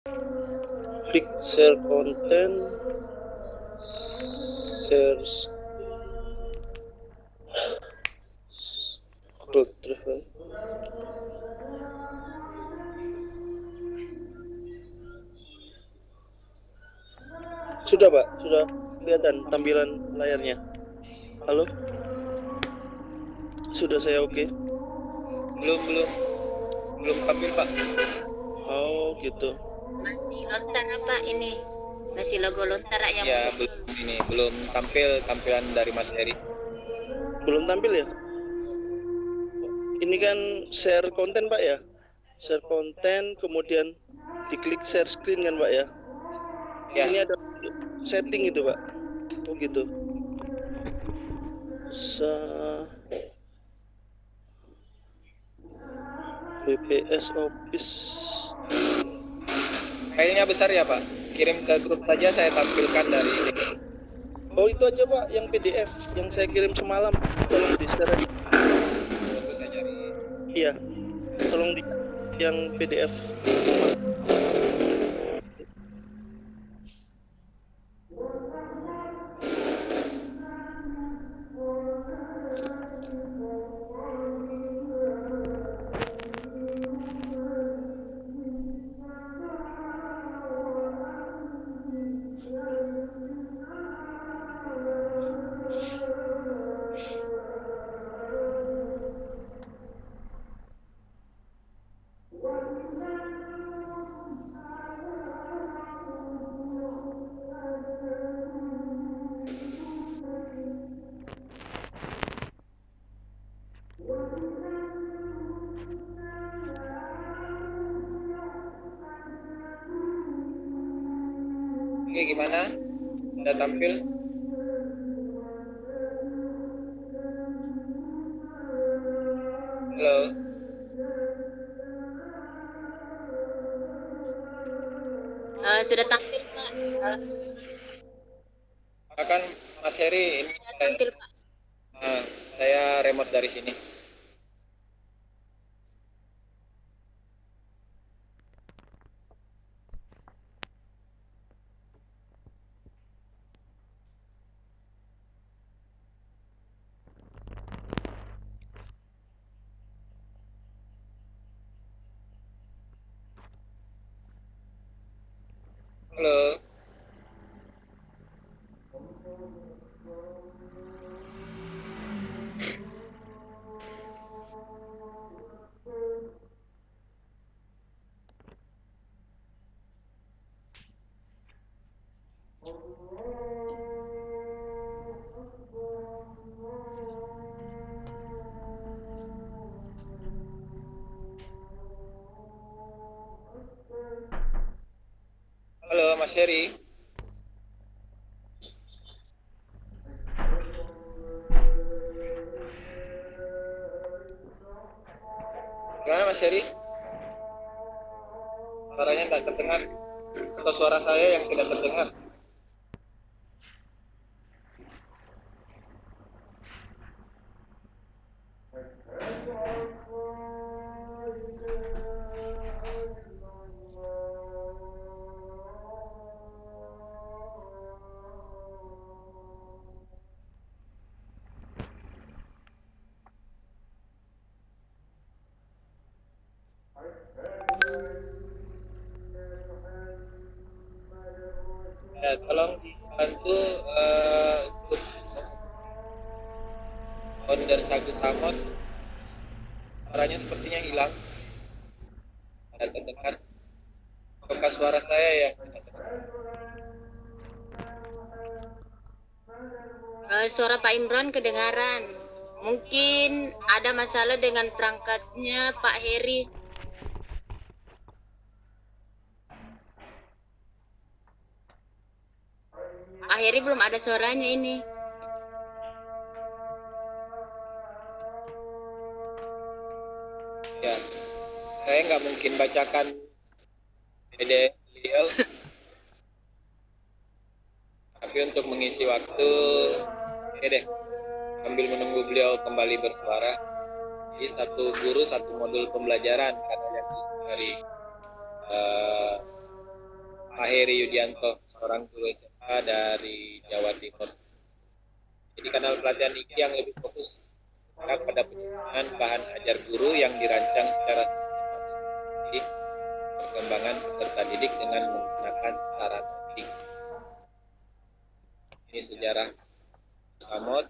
Klik share content, share scroll drive. Sudah Pak, sudah kelihatan tampilan layarnya. Halo, sudah saya oke? Belum tampil Pak. Oh gitu. Masih lontar apa ini? Masih logo lontar yang Ya muncul. belum tampil tampilan dari Mas Heri. Belum tampil ya? Ini kan share konten Pak ya? Share konten, kemudian diklik share screen kan Pak ya? Ya. Sini ada setting itu Pak. Oh gitu. BPS Office. Filenya besar ya Pak. Kirim ke grup saja, saya tampilkan dari sini. Oh itu aja Pak, yang PDF yang saya kirim semalam. Tolong di share. Tunggu saya cari. Iya, tolong di yang PDF. Oke, gimana? Sudah tampil? Halo. Sudah tampil Pak. Akan Mas Heri ini Sudah tampil Pak. saya remote dari sini. Halo. Halo Mas Heri. Gimana Mas Heri? Suaranya nggak terdengar. Atau suara saya yang tidak terdengar? Ya, tolong dibantu untuk founder Sagu Samot. Suaranya sepertinya hilang. Tidak terdengar. Apakah suara saya yang tidak terdengar? Suara Pak Imron kedengaran. Mungkin ada masalah dengan perangkatnya Pak Heri. Pak Heri belum ada suaranya ini. Ya, saya nggak mungkin bacakan PDF beliau. Tapi untuk mengisi waktu, oke deh, sambil menunggu beliau kembali bersuara. Jadi satu guru satu modul pembelajaran kata yang dari Pak Heri Yudianto, seorang guru SMA dari Jawa Timur. Jadi kanal pelatihan ini yang lebih fokus pada penyempurnaan bahan ajar guru yang dirancang secara sistematis, perkembangan peserta didik dengan menggunakan sarana didik. Ini sejarah Samot,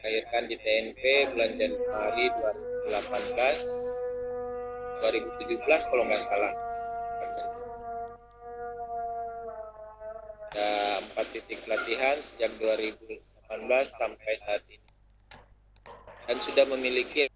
dilahirkan di TNP bulan Januari 2017 kalau nggak salah. Ada 4 titik pelatihan sejak 2018 sampai saat ini, dan sudah memiliki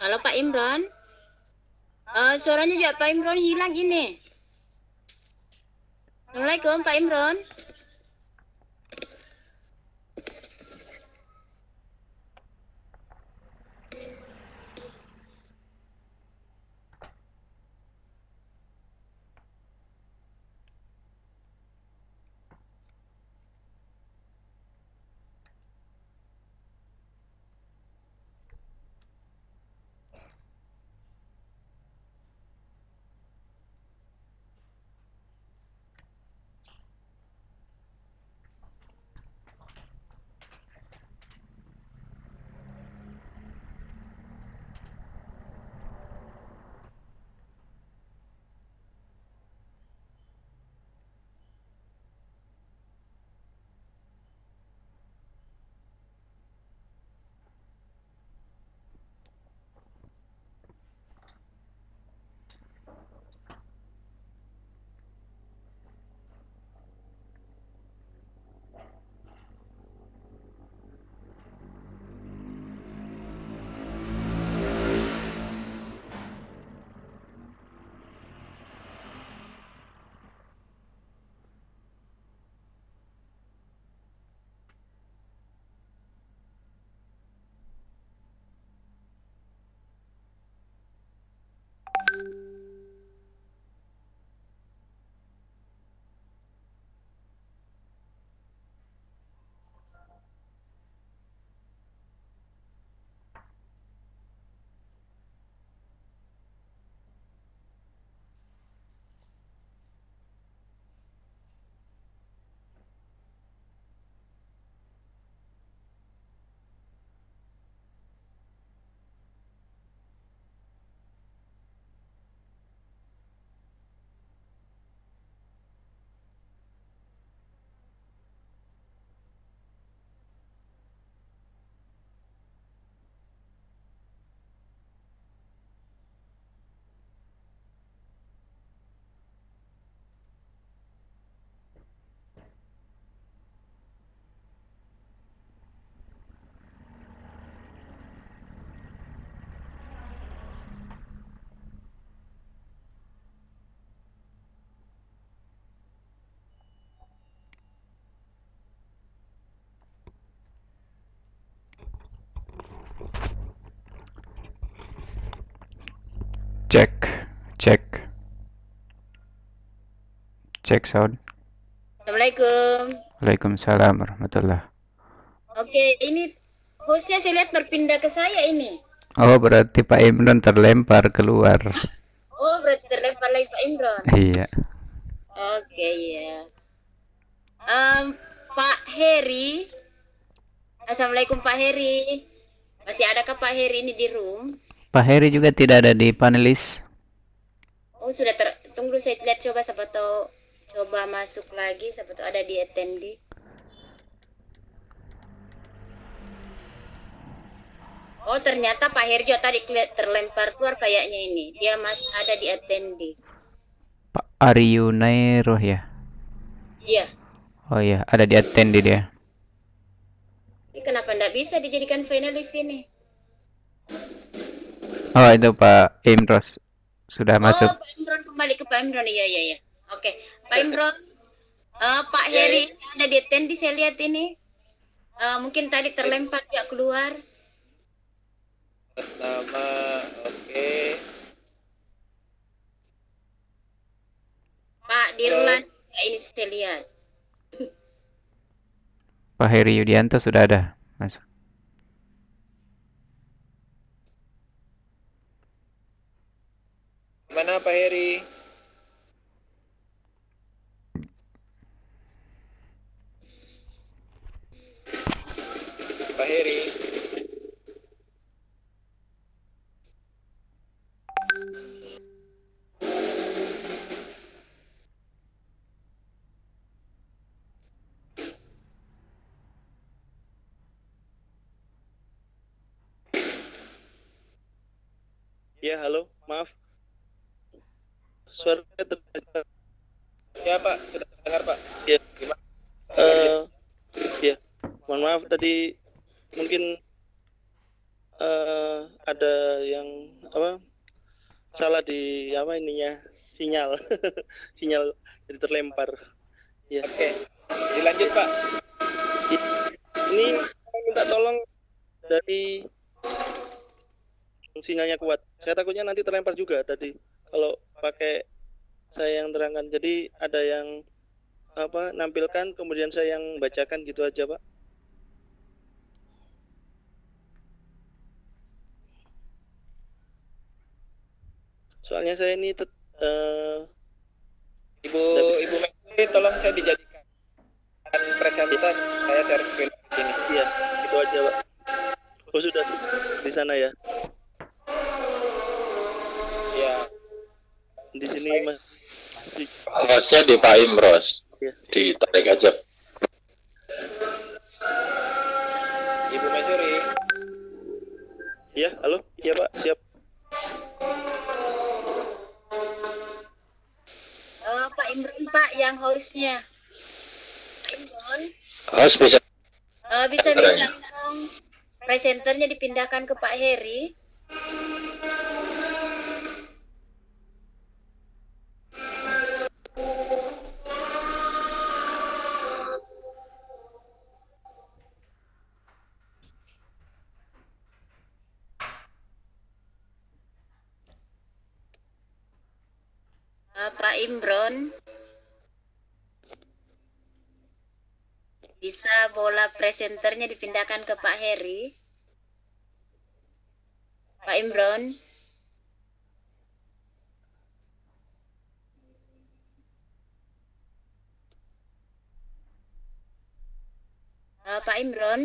Halo Pak Imron. Suaranya juga Pak Imron hilang ini. Assalamualaikum Pak Imron. Cek sound. Assalamualaikum. Waalaikumsalam warahmatullah. Oke, ini hostnya saya lihat berpindah ke saya ini. Oh, berarti Pak Imron terlempar keluar. Oh, berarti terlempar lagi Pak Imron. Iya. Oke, ya. Pak Heri. Assalamualaikum Pak Heri. Masih adakah Pak Heri ini di room? Pak Heri juga tidak ada di panelis. Oh, sudah tunggu saya lihat coba siapa tahu coba masuk lagi siapa tahu ada di attendee. Oh, ternyata Pak Heri juga tadi terlempar keluar kayaknya ini. Dia masih ada di attendee. Pak Ariyunairoh ya? Iya. Oh iya, ada di attendee dia. Ini kenapa enggak bisa dijadikan finalis ini? Oh, itu Pak Imros. sudah masuk. Pak Imron, kembali ke Pak Imron. Iya. Oke, Pak Imron, Pak Heri ada di attendee saya lihat ini. Mungkin tadi terlempar dia keluar. Atas nama, oke. Pak Dirlan juga ini saya lihat. Pak Heri Yudianto sudah ada masuk. Mana Pak Heri? Pak Heri. Ya, halo, maaf. Suaranya terdengar. Ya Pak, sudah terdengar Pak. Ya. Gimana? Ya, mohon maaf tadi mungkin ada yang salah di ininya sinyal sinyal jadi terlempar. Ya. Oke, dilanjut Pak. Ini saya minta tolong dari sinyalnya kuat. Saya takutnya nanti terlempar juga tadi kalau pakai saya yang terangkan. Jadi ada yang nampilkan kemudian saya yang bacakan gitu aja, Pak. Soalnya saya ini Ibu Mesri, tolong saya dijadikan presenter. Saya share screen di sini. Iya, itu aja, Pak. Oh, sudah di sana ya. Ya. Di sini Mas. Hostnya di Pak Imros. Ya. Ditarik aja. Ibu Mesri. Ya, halo. Iya, Pak. Siap. Pak Imron, Pak, yang hostnya. Pak Imron. Host bisa. Bisa minta presenternya dipindahkan ke Pak Heri. Pak Imron, bisa bola presenternya dipindahkan ke Pak Heri. Pak Imron. Pak Imron.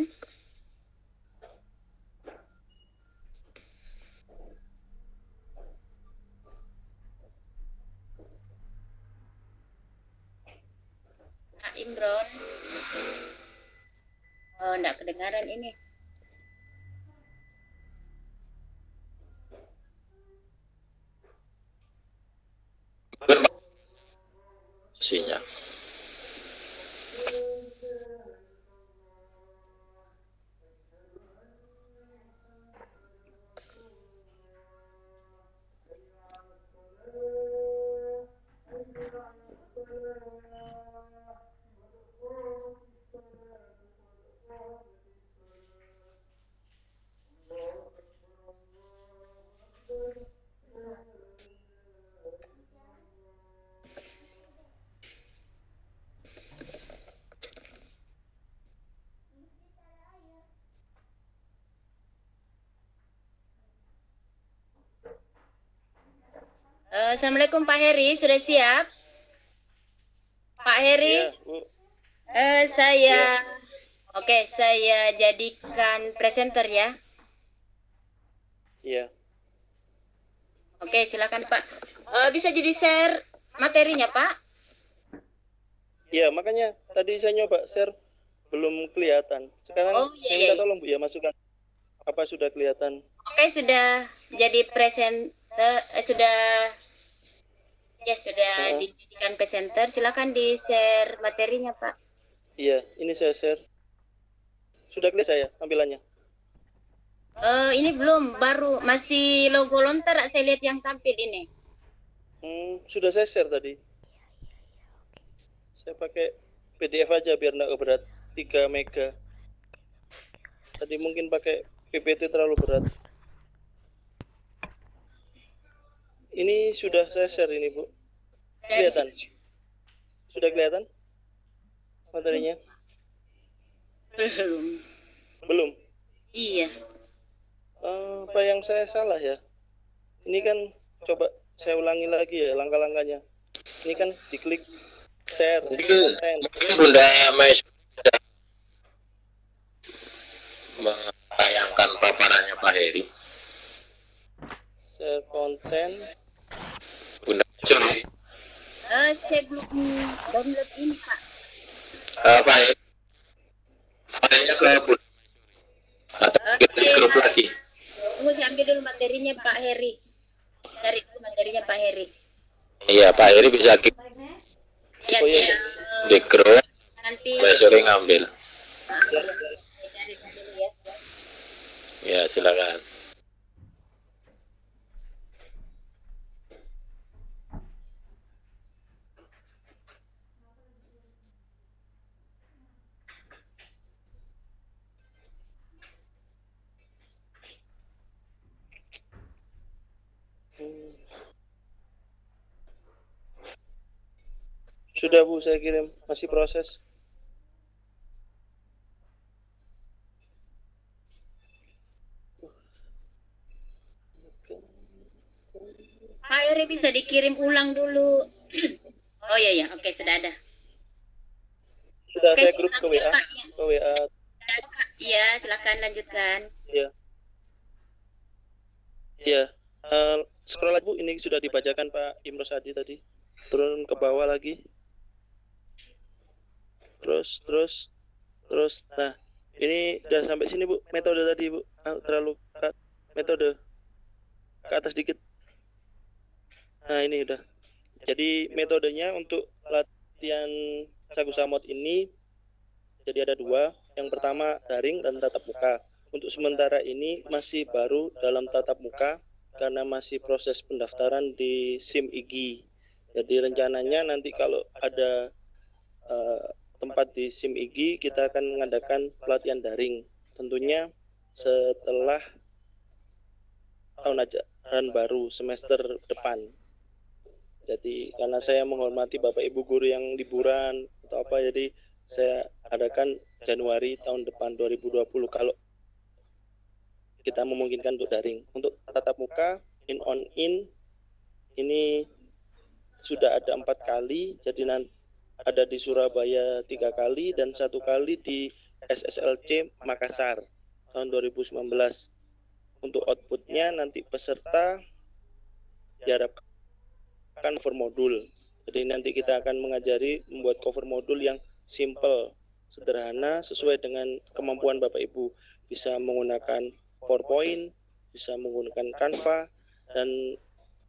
Pak Imron. Oh, enggak kedengaran ini. Sinyal. Assalamualaikum Pak Heri, sudah siap? Pak Heri, saya, oke, saya jadikan presenter ya. Iya. Oke, silakan Pak. Bisa jadi share materinya Pak? Iya, makanya tadi saya nyoba share belum kelihatan. Sekarang saya minta tolong Bu ya masukkan. Apa sudah kelihatan? Oke, sudah jadi sudah dijadikan presenter. Silakan di share materinya Pak. Iya, ini saya share. Sudah kelihatan saya tampilannya. Ini belum, baru masih logo lontar saya lihat yang tampil ini. Sudah saya share tadi. Saya pakai PDF aja biar nggak berat 3 mega. Tadi mungkin pakai PPT terlalu berat. Ini sudah saya share ini, Bu. Kelihatan? Sudah kelihatan materinya? Belum. Belum? Iya. Apa yang saya salah ya? Ini kan coba saya ulangi lagi ya langkah-langkahnya. Ini kan diklik share, konten. Mungkin Bunda Mai sudah menayangkan paparannya Pak Heri. Share konten. Bunda Juli. Saya belum download ini, Pak. Pak Heri. Makanya ke Bunda. Atau di grup lagi. Tunggu, saya ambil dulu materinya Pak Heri. Cari dulu materinya Pak Heri. Iya, Pak Heri bisa Ya, Oh, iya. di grup. nanti Sore ngambil. saya cari dulu ya. Ya, silakan. Sudah, Bu, saya kirim. Masih proses. Pak Heri bisa dikirim ulang dulu. Oh iya ya, oke, sudah ada. Sudah Oke, saya grup ke silakan, WA. Pak, ya. Ke WA. Iya, silakan lanjutkan. Iya. Scroll lagi, Bu. Ini sudah dibacakan Pak Imros Hadi tadi. Turun ke bawah lagi. Terus. Nah, ini udah sampai sini, Bu. Metode tadi, Bu. Terlalu metode ke atas dikit. Nah, ini udah. Jadi metodenya untuk latihan Sagu Samot ini jadi ada 2. Yang pertama daring dan tatap muka. Untuk sementara ini masih baru dalam tatap muka karena masih proses pendaftaran di SIM IGI. Jadi rencananya nanti kalau ada tempat di SIM IGI kita akan mengadakan pelatihan daring. Tentunya setelah tahun ajaran baru semester depan. Jadi karena saya menghormati Bapak Ibu guru yang liburan atau apa, jadi saya adakan Januari tahun depan 2020 kalau kita memungkinkan untuk daring. Untuk tatap muka in ini sudah ada 4 kali, jadi nanti ada di Surabaya 3 kali dan 1 kali di SSLC Makassar tahun 2019. Untuk outputnya nanti peserta diharapkan cover modul. Jadi nanti kita akan mengajari membuat cover modul yang simple, sederhana, sesuai dengan kemampuan Bapak Ibu. Bisa menggunakan PowerPoint, bisa menggunakan Canva, dan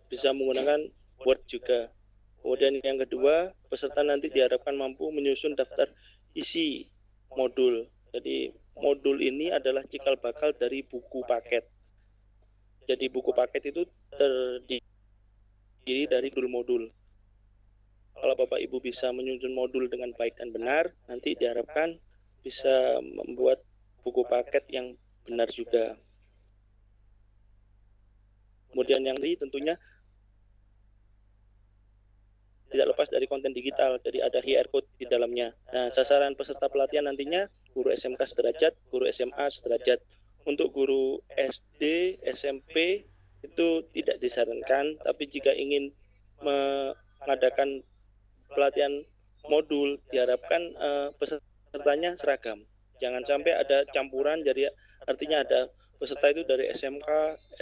bisa menggunakan Word juga. Kemudian yang kedua, peserta nanti diharapkan mampu menyusun daftar isi modul. Jadi modul ini adalah cikal bakal dari buku paket. Jadi buku paket itu terdiri dari modul. Kalau Bapak Ibu bisa menyusun modul dengan baik dan benar, nanti diharapkan bisa membuat buku paket yang benar juga. Kemudian yang ini tentunya tidak lepas dari konten digital, jadi ada QR code di dalamnya. Nah, sasaran peserta pelatihan nantinya guru SMK sederajat, guru SMA sederajat. Untuk guru SD, SMP itu tidak disarankan, tapi jika ingin mengadakan pelatihan modul diharapkan pesertanya seragam. Jangan sampai ada campuran, jadi artinya ada peserta itu dari SMK,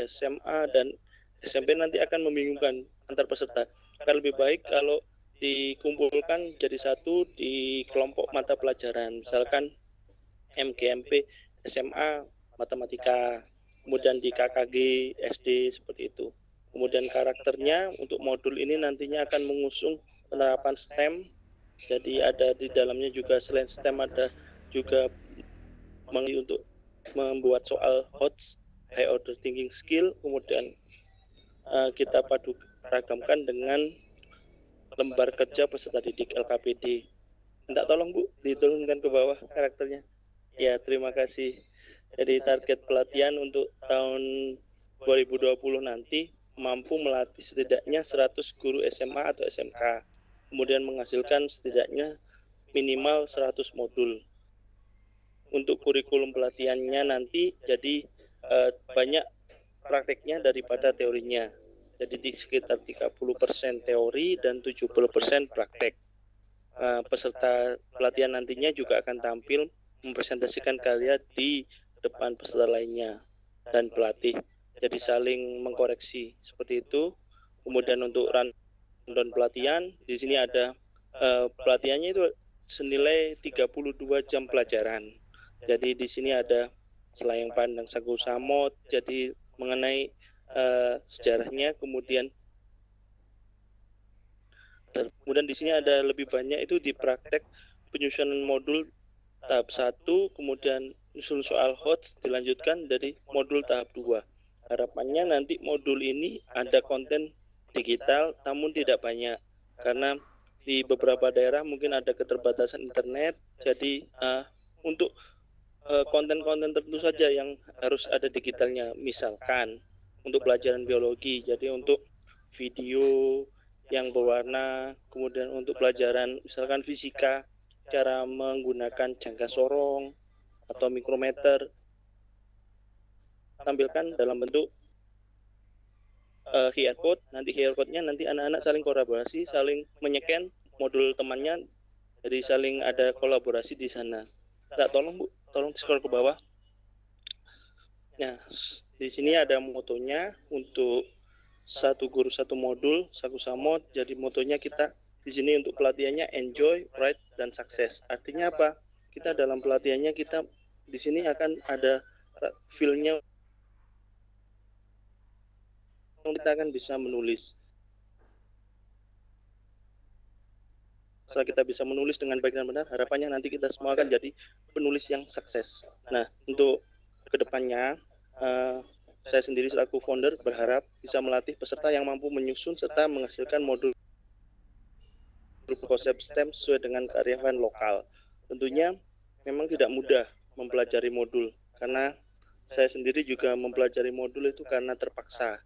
SMA, dan SMP nanti akan membingungkan antar peserta. Akan lebih baik kalau dikumpulkan jadi satu di kelompok mata pelajaran, misalkan MGMP SMA matematika, kemudian di KKG SD seperti itu. Kemudian karakternya untuk modul ini nantinya akan mengusung penerapan STEM. Jadi ada di dalamnya juga selain STEM ada juga untuk membuat soal HOTS, high order thinking skill. Kemudian kita ragamkan dengan lembar kerja peserta didik LKPD. Minta tolong Bu, diturunkan ke bawah karakternya. Ya, terima kasih. Jadi target pelatihan untuk tahun 2020 nanti mampu melatih setidaknya 100 guru SMA atau SMK, kemudian menghasilkan setidaknya minimal 100 modul. Untuk kurikulum pelatihannya nanti jadi banyak prakteknya daripada teorinya. Jadi sekitar 30% teori dan 70% praktek. Peserta pelatihan nantinya juga akan tampil mempresentasikan karya di depan peserta lainnya dan pelatih. Jadi saling mengkoreksi seperti itu. Kemudian untuk rundown pelatihan, di sini ada pelatihannya itu senilai 32 jam pelajaran. Jadi di sini ada selayang pandang Sagu Samot, jadi mengenai sejarahnya, kemudian di sini ada lebih banyak itu di praktek penyusunan modul tahap 1, kemudian nyusun soal HOTS dilanjutkan dari modul tahap 2. Harapannya nanti modul ini ada konten digital namun tidak banyak, karena di beberapa daerah mungkin ada keterbatasan internet, jadi untuk konten-konten tertentu saja yang harus ada digitalnya. Misalkan untuk pelajaran biologi, jadi untuk video yang berwarna, kemudian untuk pelajaran misalkan fisika, cara menggunakan jangka sorong atau mikrometer, tampilkan dalam bentuk QR code. Nanti QR code-nya nanti anak-anak saling kolaborasi, saling menyeken modul temannya, jadi saling ada kolaborasi di sana. Tolong Bu, tolong scroll ke bawah. Nah, di sini ada motonya untuk satu guru satu modul, Sagu Samot. Jadi motonya kita di sini untuk pelatihannya enjoy, pride, dan sukses. Artinya apa? Kita dalam pelatihannya kita di sini akan ada feel-nya, kita akan bisa menulis. Setelah kita bisa menulis dengan baik dan benar, harapannya nanti kita semua akan jadi penulis yang sukses. Nah, untuk kedepannya, saya sendiri selaku founder berharap bisa melatih peserta yang mampu menyusun serta menghasilkan modul konsep STEM sesuai dengan kearifan lokal. Tentunya memang tidak mudah mempelajari modul, karena saya sendiri juga mempelajari modul itu karena terpaksa.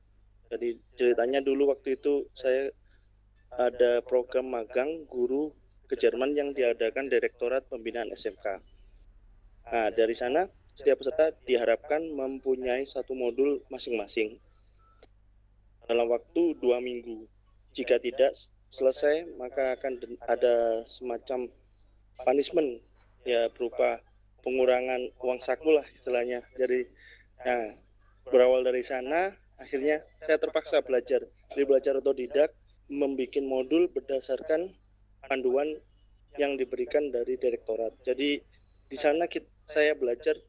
Jadi ceritanya dulu waktu itu saya ada program magang guru ke Jerman yang diadakan Direktorat Pembinaan SMK. Nah, dari sana setiap peserta diharapkan mempunyai satu modul masing-masing dalam waktu 2 minggu. Jika tidak selesai, maka akan ada semacam punishment, ya berupa pengurangan uang saku lah istilahnya. Jadi berawal dari sana, akhirnya saya terpaksa belajar. Jadi belajar otodidak, membuat modul berdasarkan panduan yang diberikan dari direktorat. Jadi di sana saya belajar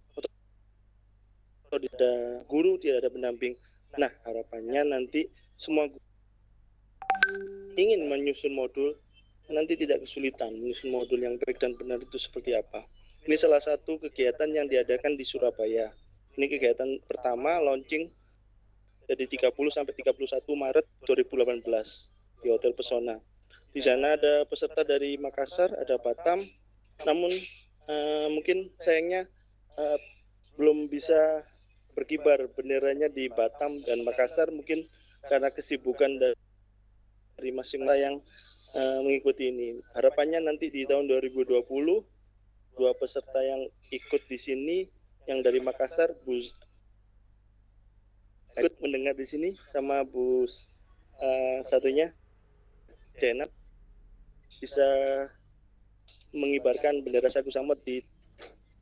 tidak guru, tidak ada pendamping. Nah, harapannya nanti semua ingin menyusun modul nanti tidak kesulitan menyusun modul yang baik dan benar itu seperti apa. Ini salah satu kegiatan yang diadakan di Surabaya. Ini kegiatan pertama launching dari 30 sampai 31 Maret 2018 di Hotel Pesona. Di sana ada peserta dari Makassar, ada Batam, namun mungkin sayangnya belum bisa berkibar benderanya di Batam dan Makassar, mungkin karena kesibukan dari masing-masing yang mengikuti ini. Harapannya nanti di tahun 2020 dua peserta yang ikut di sini yang dari Makassar, Bu ikut mendengar di sini, sama Bu satunya Jenab, bisa mengibarkan bendera Sagu Samot di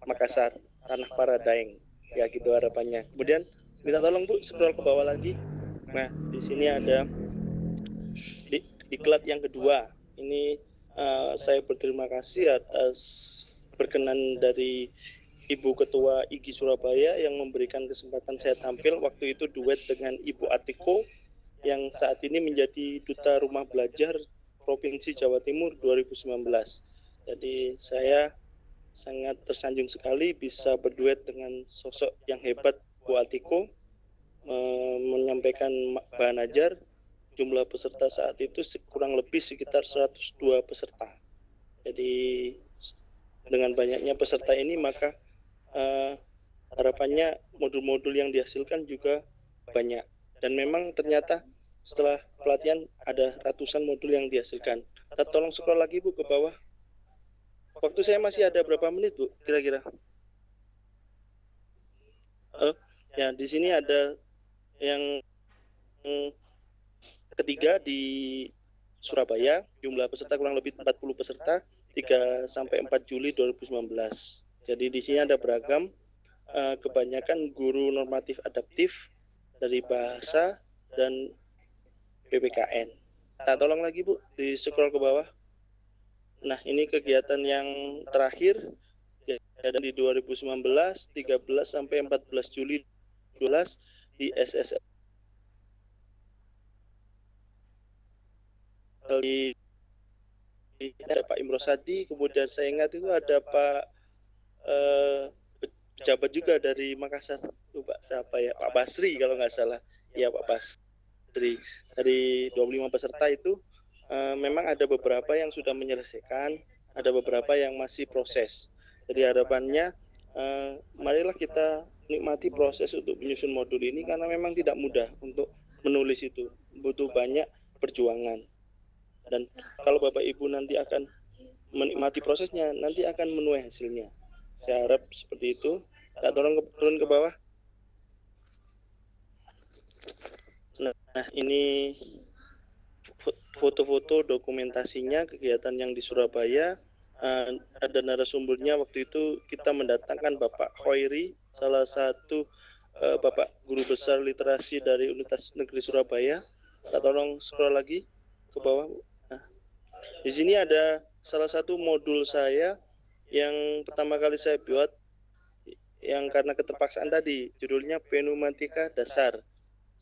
Makassar, tanah para Daeng. Ya gitu harapannya. Kemudian minta tolong Bu scroll ke bawah lagi. Nah, di sini ada diklat yang kedua. Ini saya berterima kasih atas berkenan dari Ibu Ketua IGI Surabaya yang memberikan kesempatan saya tampil. Waktu itu duet dengan Ibu Atiko yang saat ini menjadi Duta Rumah Belajar Provinsi Jawa Timur 2019. Jadi saya sangat tersanjung sekali bisa berduet dengan sosok yang hebat Bu Atiko, menyampaikan bahan ajar jumlah peserta saat itu kurang lebih sekitar 102 peserta. Jadi dengan banyaknya peserta ini maka harapannya modul-modul yang dihasilkan juga banyak. Dan memang ternyata setelah pelatihan ada ratusan modul yang dihasilkan. Kita tolong scroll lagi Bu ke bawah. Waktu saya masih ada berapa menit Bu kira-kira? Ya di sini ada yang ketiga di Surabaya, jumlah peserta kurang lebih 40 peserta, 3 sampai 4 Juli 2019. Jadi di sini ada beragam, kebanyakan guru normatif adaptif dari bahasa dan PPKN. Nah, tolong lagi Bu, di scroll ke bawah. Nah, ini kegiatan yang terakhir di 2019, 13 sampai 14 Juli 2012 di SSL ada Pak Imro Sadi, kemudian saya ingat itu ada Pak pejabat juga dari Makassar, Pak siapa ya, Pak Basri kalau nggak salah, ya Pak Basri. Dari 25 peserta itu memang ada beberapa yang sudah menyelesaikan, ada beberapa yang masih proses. Jadi harapannya marilah kita nikmati proses untuk menyusun modul ini karena memang tidak mudah untuk menulis itu, butuh banyak perjuangan. Dan kalau Bapak Ibu nanti akan menikmati prosesnya, nanti akan menuai hasilnya. Saya harap seperti itu. Kita turun ke bawah. Nah, ini foto-foto dokumentasinya kegiatan yang di Surabaya. Ada narasumbernya waktu itu kita mendatangkan Bapak Khoiri, salah satu Bapak Guru Besar Literasi dari Universitas Negeri Surabaya. Kita tolong scroll lagi ke bawah. Nah, di sini ada salah satu modul saya yang pertama kali saya buat, yang karena keterpaksaan tadi, judulnya Pneumatika Dasar.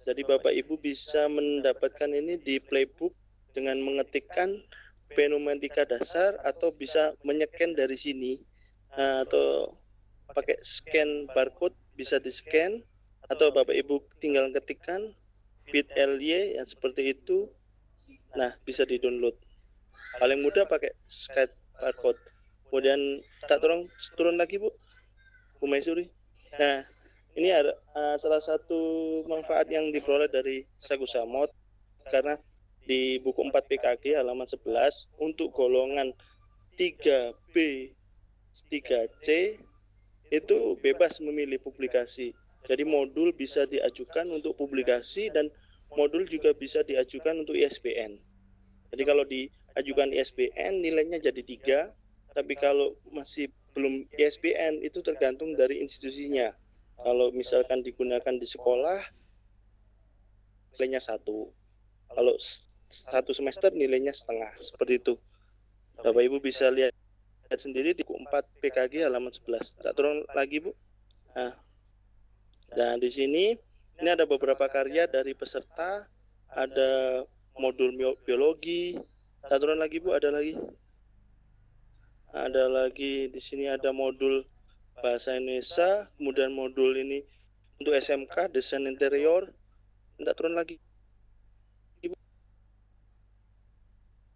Jadi Bapak Ibu bisa mendapatkan ini di playbook dengan mengetikkan Pneumatika Dasar atau bisa menyekan dari sini, atau pakai scan barcode bisa di-scan, atau Bapak Ibu tinggal ketikkan bit.ly yang seperti itu. Nah, bisa di-download. Paling mudah pakai scan barcode. Kemudian tak turun lagi Bu Maisuri. Nah, ini ada salah satu manfaat yang diperoleh dari Sagu Samot, karena di buku 4 PKG halaman 11 untuk golongan 3B 3C itu bebas memilih publikasi. Jadi modul bisa diajukan untuk publikasi dan modul juga bisa diajukan untuk ISBN. Jadi kalau diajukan ISBN nilainya jadi 3, tapi kalau masih belum ISBN itu tergantung dari institusinya. Kalau misalkan digunakan di sekolah nilainya 1. Kalau 1 semester nilainya setengah, seperti itu. Bapak Ibu bisa lihat sendiri di buku 4 PKG halaman 11. Tak turun lagi Bu. Nah, dan di sini ini ada beberapa karya dari peserta, ada modul biologi. Tak turun lagi Bu, ada lagi. Ada lagi di sini ada modul bahasa Indonesia, kemudian modul ini untuk SMK desain interior. Tak turun lagi.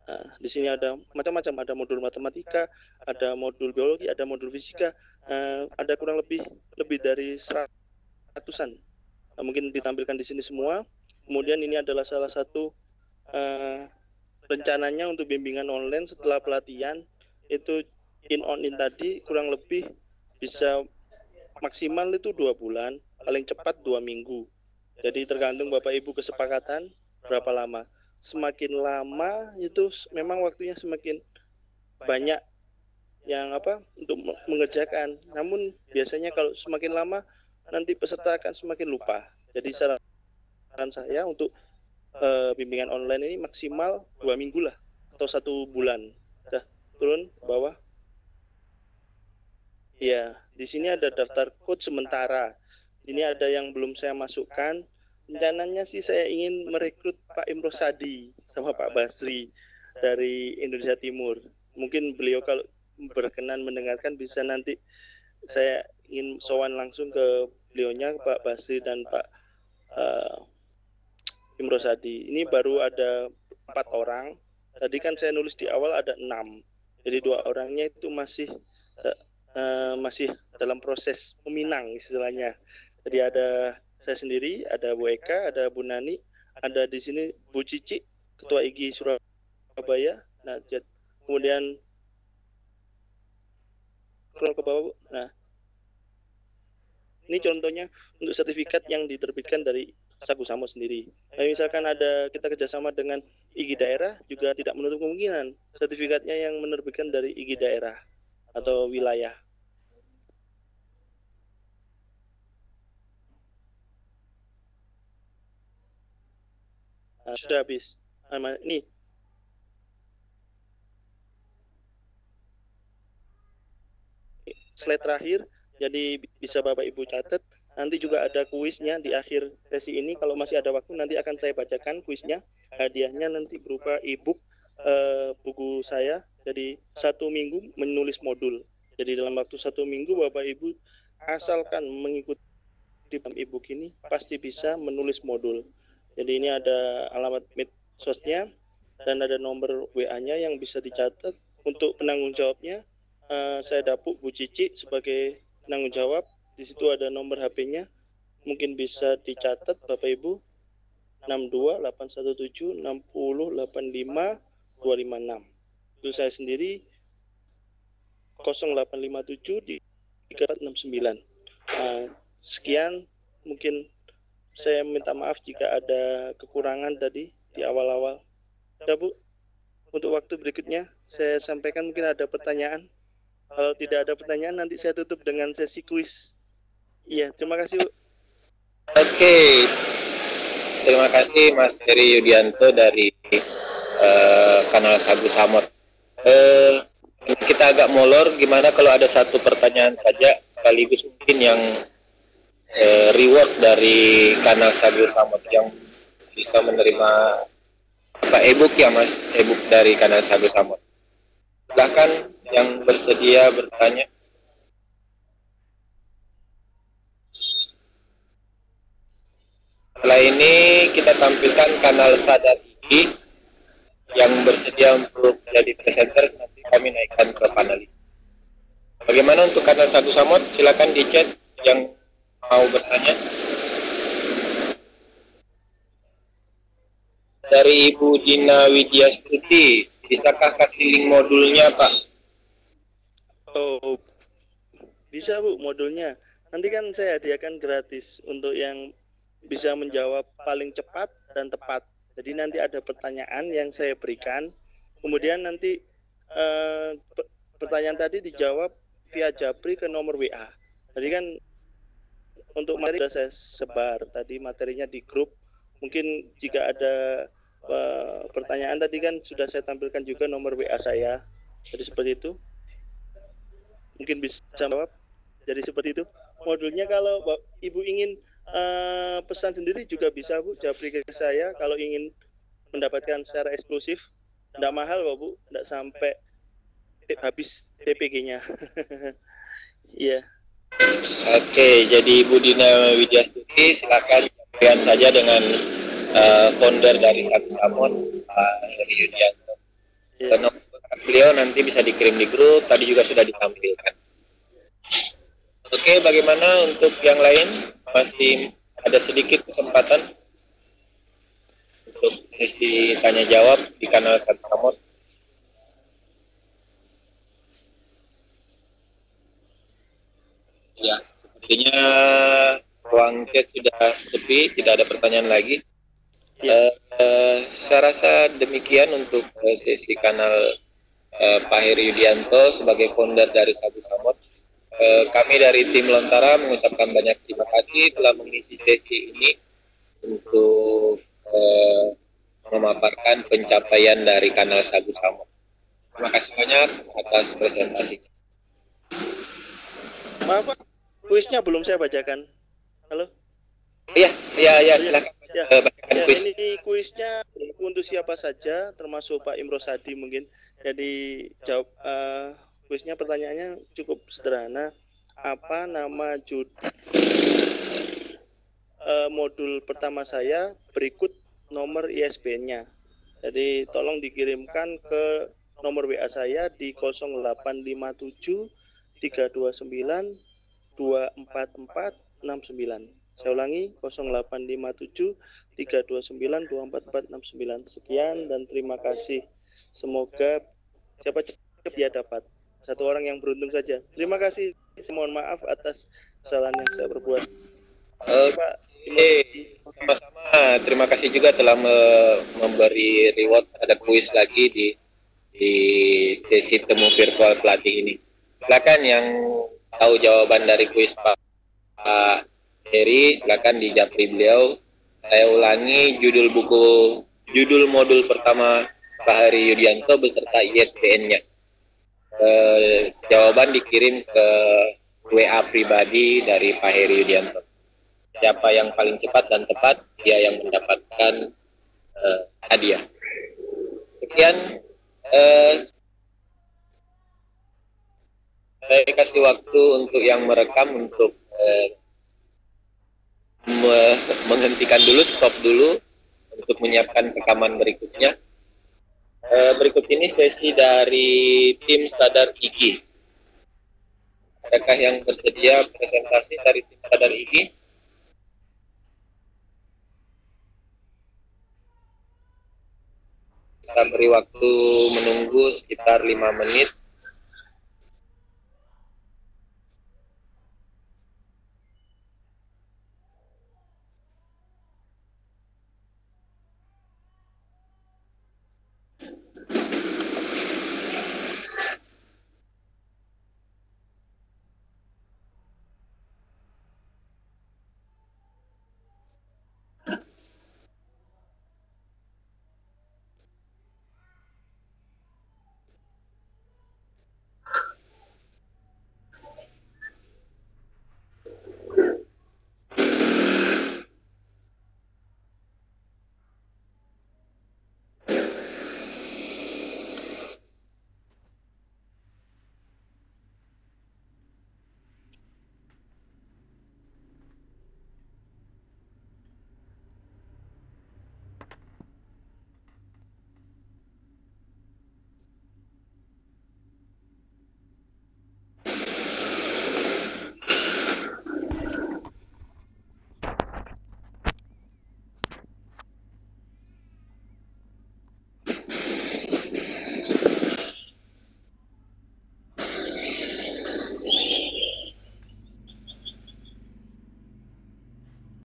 Nah, di sini ada macam-macam, ada modul matematika, ada modul biologi, ada modul fisika, ada kurang lebih dari 100-an. Nah, mungkin ditampilkan di sini semua. Kemudian ini adalah salah satu rencananya untuk bimbingan online setelah pelatihan, itu in tadi kurang lebih bisa maksimal itu 2 bulan, paling cepat 2 minggu. Jadi tergantung Bapak Ibu kesepakatan berapa lama. Semakin lama itu memang waktunya semakin banyak yang untuk mengerjakan. Namun biasanya kalau semakin lama nanti peserta akan semakin lupa. Jadi saran saya untuk bimbingan online ini maksimal 2 minggu lah, atau 1 bulan. Dah, turun ke bawah. Ya, di sini ada daftar code sementara. Ini ada yang belum saya masukkan. Rencananya sih saya ingin merekrut Pak Imro Sadi sama Pak Basri dari Indonesia Timur. Mungkin beliau kalau berkenan mendengarkan bisa nanti saya ingin sowan langsung ke beliaunya, Pak Basri dan Pak Imrosadi. Ini baru ada 4 orang. Tadi kan saya nulis di awal ada 6. Jadi 2 orangnya itu masih dalam proses meminang istilahnya. Jadi ada saya sendiri, ada Bu Eka, ada Bu Nani, ada di sini Bu Cici, Ketua IGI Surabaya. Nah, kemudian scroll ke bawah, Bu. Nah, ini contohnya untuk sertifikat yang diterbitkan dari Sagu Samot sendiri. Nah, misalkan ada kita kerjasama dengan IGI daerah, juga tidak menutup kemungkinan sertifikatnya yang menerbitkan dari IGI daerah atau wilayah. Nah, sudah habis. Nah, ini slide terakhir, jadi bisa Bapak Ibu catat. Nanti juga ada kuisnya di akhir sesi ini. Kalau masih ada waktu nanti akan saya bacakan kuisnya. Hadiahnya nanti berupa e-book buku saya. Jadi 1 minggu menulis modul. Jadi dalam waktu 1 minggu Bapak Ibu asalkan mengikuti e-book ini pasti bisa menulis modul. Jadi ini ada alamat medsosnya dan ada nomor WA-nya yang bisa dicatat. Untuk penanggung jawabnya saya dapuk Bu Cici sebagai penanggung jawab. Di situ ada nomor HP-nya. Mungkin bisa dicatat Bapak Ibu. 62-817-60-85-256. Itu saya sendiri 0857-3469. Sekian, mungkin saya minta maaf jika ada kekurangan tadi di awal-awal. Ya Bu, untuk waktu berikutnya saya sampaikan mungkin ada pertanyaan. Kalau tidak ada pertanyaan nanti saya tutup dengan sesi kuis. Iya, terima kasih Bu. Oke, terima kasih Mas Heri Yudianto dari kanal Sagu Samot. Kita agak molor, gimana kalau ada satu pertanyaan saja sekaligus mungkin yang reward dari kanal Sagu Samot yang bisa menerima e-book ya Mas, e-book dari kanal Sagu Samot. Silakan yang bersedia bertanya. Setelah ini kita tampilkan kanal Sadar IGI yang bersedia untuk jadi presenter, nanti kami naikkan ke panelis. Bagaimana untuk kanal Sagu Samot? Silakan di chat yang mau bertanya. Dari Ibu Dina Widya Studi, bisakah kasih link modulnya Pak? Oh, bisa Bu modulnya. Nanti kan saya hadiahkan gratis untuk yang bisa menjawab paling cepat dan tepat. Jadi nanti ada pertanyaan yang saya berikan, kemudian nanti pertanyaan tadi dijawab via Japri ke nomor WA. Tadi kan untuk materi sudah saya sebar tadi materinya di grup. Mungkin jika ada pertanyaan tadi kan sudah saya tampilkan juga nomor WA saya. Jadi seperti itu. Mungkin bisa jawab. Jadi seperti itu. Modulnya kalau Ibu ingin pesan sendiri juga bisa Bu, Japri ke saya kalau ingin mendapatkan secara eksklusif. Tidak mahal kok Bu, tidak sampai habis TPG-nya. Iya. Oke, jadi Ibu Dina Widya Studi silakan jawaban saja dengan founder dari Sagu Samot, Pak Heri Yudianto. Yeah. Beliau nanti bisa dikirim di grup, tadi juga sudah ditampilkan. Oke, bagaimana untuk yang lain? Masih ada sedikit kesempatan untuk sesi tanya jawab di kanal Sagu Samot. Ya, sepertinya ruang chat sudah sepi, tidak ada pertanyaan lagi. Saya rasa demikian untuk sesi kanal Pak Heri Yudianto sebagai founder dari Sagu Samot. Kami dari tim Lontara mengucapkan banyak terima kasih telah mengisi sesi ini untuk memaparkan pencapaian dari kanal Sagu Samot. Terima kasih banyak atas presentasinya. Maaf Pak, kuisnya belum saya bacakan. Halo? Iya, silakan bacakan kuis. Ini kuisnya untuk siapa saja, termasuk Pak Imrosadi mungkin. Jadi jawab kuisnya, pertanyaannya cukup sederhana. Apa nama judul modul pertama saya berikut nomor ISBN-nya. Jadi tolong dikirimkan ke nomor WA saya di 0857 329 24469. Saya ulangi 0857 329 24469. Sekian dan terima kasih. Semoga siapa cepat dia dapat. Satu orang yang beruntung saja. Terima kasih. Mohon maaf atas kesalahan yang saya perbuat. Pak. Sama-sama. Terima kasih juga telah memberi reward, ada kuis lagi di sesi temu virtual pelatih ini. Silakan yang tahu jawaban dari kuis Pak Heri, silakan di japri beliau. Saya ulangi judul modul pertama Pak Heri Yudianto beserta ISBN-nya. Jawaban dikirim ke WA pribadi dari Pak Heri Yudianto. Siapa yang paling cepat dan tepat, dia yang mendapatkan hadiah. Sekian, saya kasih waktu untuk yang merekam untuk menghentikan dulu, stop dulu untuk menyiapkan rekaman berikutnya. Berikut ini sesi dari tim Sadar IGI. Adakah yang bersedia presentasi dari tim Sadar IGI? Kita beri waktu menunggu sekitar 5 menit